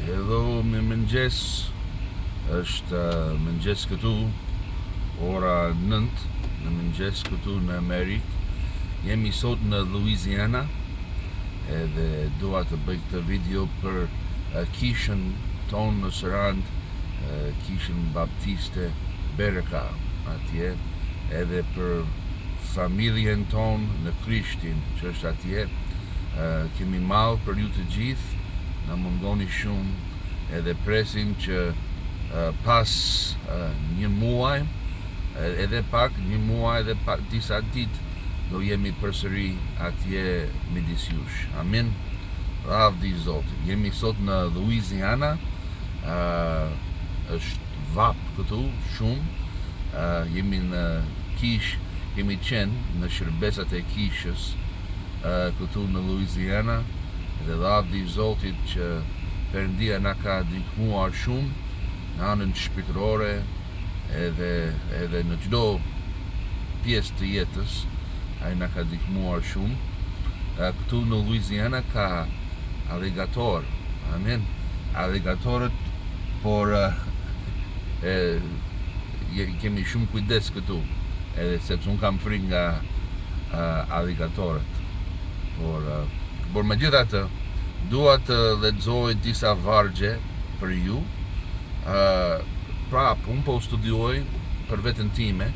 Hello, mëngjes. Është mëngjes këtu, ora 9 në mëngjes këtu në Amerikë. Jemi sot në Louisiana edhe dua të bëj këtë video për kishën tonë në Sërand, kishën Baptiste Bereka atje, edhe për familjen tonë në Krishtin që është atje. Kemi malë për ju të gjithë, na mungoni shumë edhe presim që pas një muaj, edhe pak një muaj edhe pak disa ditë do jemi përsëri atje midis jush. Amin. Lavdi Zotit. Jemi sot në Louisiana, është vap këtu shumë, jemi në kish, kemi qenë në shërbesat e kishës këtu në Louisiana, dhe lavdi Zotit që Perëndia na ka ndihmuar shumë në anën shpirtërore edhe në çdo pjesë të jetës, ai na ka ndihmuar shumë. Këtu në Louisiana ka alligator, amen. Alligatorët, por kemi shumë kujdes këtu, edhe sepse unë kam frikë nga alligatorët. Por megjithatë, dua të lexoj disa vargje për ju. Unë po studioj për veten time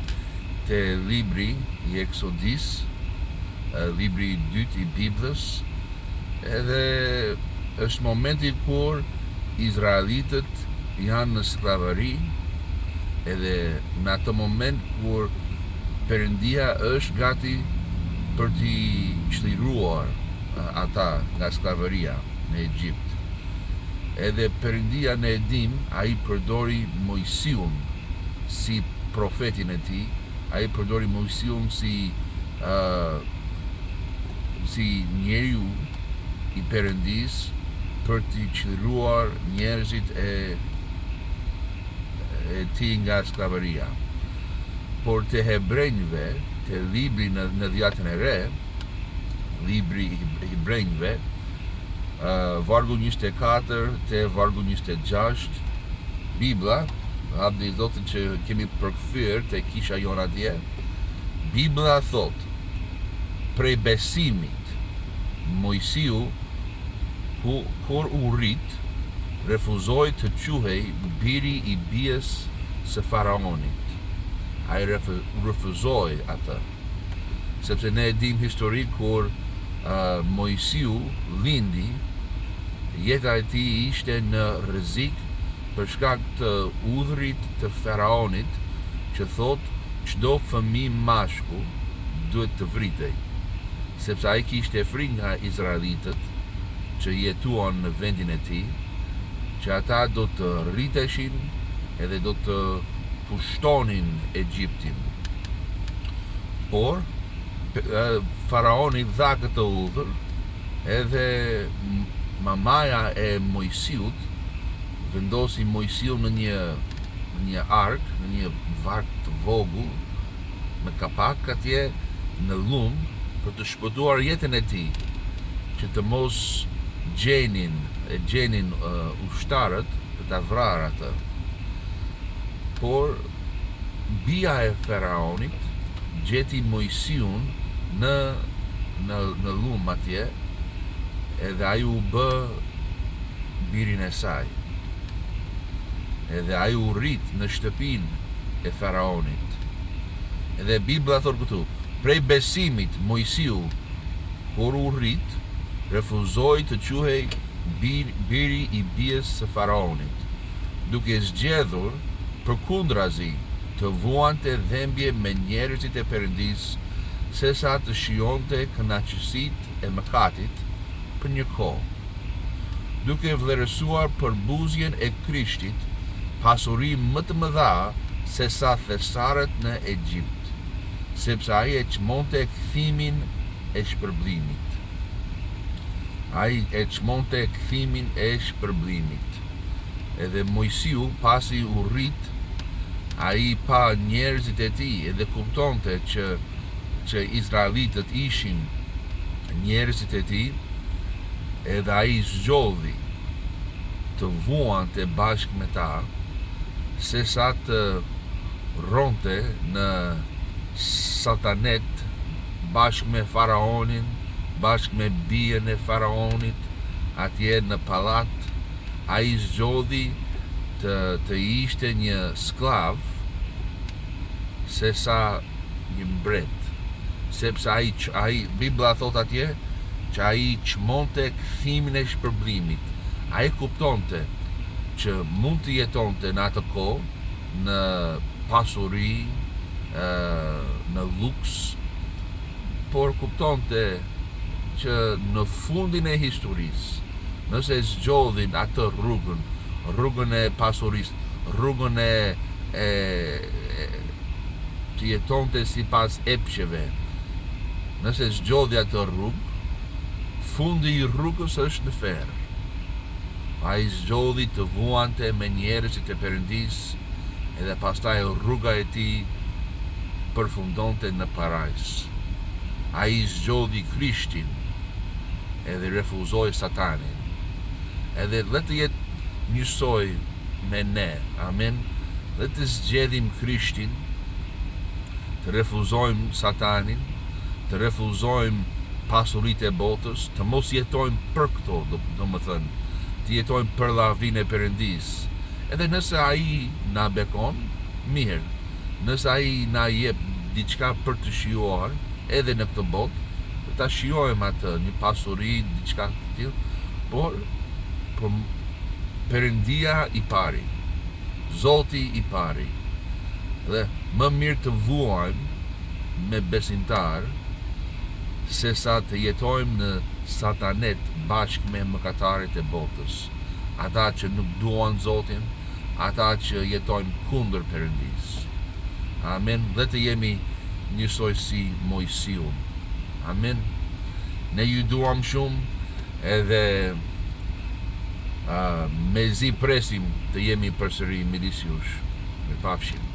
te libri i Eksodis, libri i dytë i Biblës, edhe është momenti kur Izraelitët janë në sklavëri, edhe në atë moment kur Perëndia është gati për t'i çliruar ata nga sklavëria në Egjipt. Edhe Perëndia ne dim, ai përdori Mojsiun si profetin e tij, ai përdori Mojsiun si njeriu i Perëndis për t'i çliruar njerëzit e tij nga sklavëria. Por te hebrejve, te libri në Dhjetën e Re, libri i hebrejve, vargu 24 te vargu 26, Bibla, lavdi Zotit që kemi përkthyer te kisha jon atje, Bibla thot, prej besimit, Mojsiu, kur u rrit, refuzoi të quhej biri i bies së Faraonit. Ai refuzoi atë, sepse ne e dim histori kur Mojsiu lindi, jeta e tij ishte në rrezik për shkak të udhërit të Faraonit, që thot çdo fëmijë mashkull duhet të vritej, sepse ai kishte frikë nga izraelitët që jetuan në vendin e tij, që ata do të rriteshin edhe do të pushtonin Egjiptin. Por Faraoni dha këtë udhër, edhe mamaja e Mojsiut vendosi Mojsiu në një ark, në një vark të vogël me kapak atje në lum, për të shpëtuar jetën e tij, që të mos gjenin ushtarët për ta vrarë atë. Por bia e Faraonit gjeti Mojsiun në lum atje, edhe ai u bë birin e saj. Edhe ai u rrit në shtëpinë e Faraonit. Edhe Bibla thot këtu, prej besimit Mojsiu, kur u rrit, refuzoi të quhej biri i bies së Faraonit, duke zgjedhur përkundrazi të vuante dhembje me njerëzit e Perëndis, sesa të shijonte kënaqësitë e mëkatit për një kohë, duke vlerësuar përbuzjen e Krishtit, pasuri më të mëdha se sa thesarët në Egjipt, sepse ai e çmonte kthimin e shpërblimit. Edhe Mojsiu, pasi u rrit, ai pa njerëzit e tij, edhe kuptonte që izraelitët ishin njerëzit e tij, edhe ai zgjodhi të vuante bashkë me ta, se sa të ronte në satanet bashkë me faraonin, bashkë me bijën e faraonit, atje në palat. Ai zgjodhi të ishte një sklav se sa një mbret, sepse ai Bibla thot atje që ai çmonte kthimin e shpërblimit. Ai kuptonte që mund të jetonte në atë kohë në pasuri, në luks, por kuptonte që në fundin e historisë, nëse zgjodhin atë rrugën e pasurisë, rrugën e të jetonte sipas epsheve, nëse zgjodhi atë rrugë, fundi i rrugës është në ferr. Ai zgjodhi të vuante me njerëzit e Perëndis, edhe pastaj rruga e tij përfundonte në parajs. Ai zgjodhi Krishtin edhe refuzoi Satanin. Edhe le të jetë njësoj me ne, amen. Le të zgjedhim Krishtin, të refuzojmë Satanin, të refuzojmë pasuritë e botës, të mos jetojmë për këto, do më thënë, të jetojmë për lavdinë e Perëndis. Edhe nëse ai na bekon, mirë. Nëse ai na jep diçka për të shijuar, edhe në këtë botë, ta shijojmë atë, një pasuri, diçka të tillë, por Perëndia i pari, Zoti i pari. Dhe më mirë të vuajmë me besimtar se sa të jetojmë në satanet bashkë me mëkatarët e botës, ata që nuk duan Zotin, ata që jetojnë kundër Perëndis. Amen. Dhe të jemi njësoj si Mojsiun. Amen. Ne ju duam shumë edhe mezi presim të jemi përsëri midis jush. Mirupafshim.